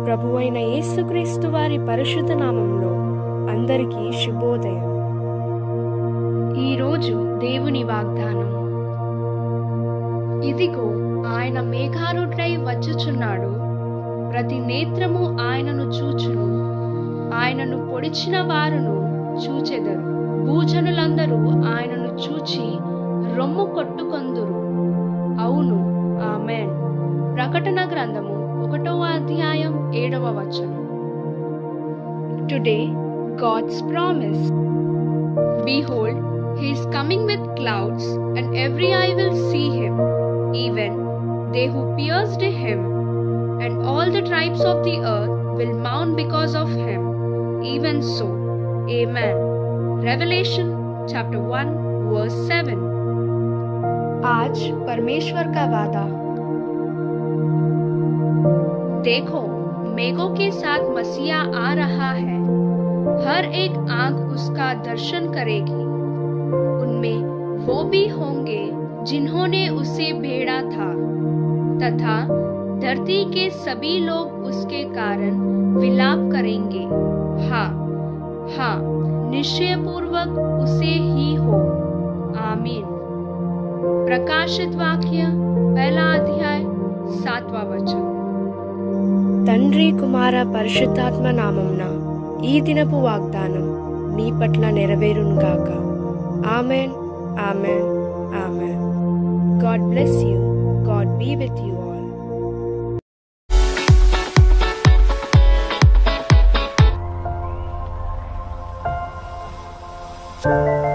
ప్రభువైన యేసుక్రీస్తు వారి పరిశుద్ధ నామంలో అందరికీ శుభోదయం. ఈరోజు దేవుని వాగ్దానం. ఇదిగో ఆయన మేఘారూఢుడై వచ్చుచున్నాడు, ప్రతి నేత్రము ఆయనను చూచును, ఆయనను పొడిచిన వారును చూచెదరు, భూజనులందరూ ఆయనను చూచి రొమ్ము కొట్టుకొందురు. అవును, ఆమేన్. ప్రకటన గ్రంథము 1వ అధ్యాయం 7వ వచనం. Today, God's promise. Behold, he is coming with clouds, and every eye will see him, even they who pierced him, and all the tribes of the earth will mourn because of him. Even so, amen. Revelation chapter 1 verse 7. आज परमेश्वर का वादा. देखो, मेघों के साथ मसीहा आ रहा है, हर एक आंख उसका दर्शन करेगी, उनमें वो भी होंगे जिन्होंने उसे भेड़ा था, तथा धरती के सभी लोग उसके कारण विलाप करेंगे. हाँ हाँ, निश्चय पूर्वक उसे ही हो. आमीन. प्रकाशित वाक्य 1వ అధ్యాయం 7వ వచనం. తండ్రి, కుమార, పరిశుద్ధాత్మ నామమున ఈ దినపు వాగ్దానం మీ పట్ల నెరవేరునుగాక. Amen, amen, amen. God bless you. God be with you all.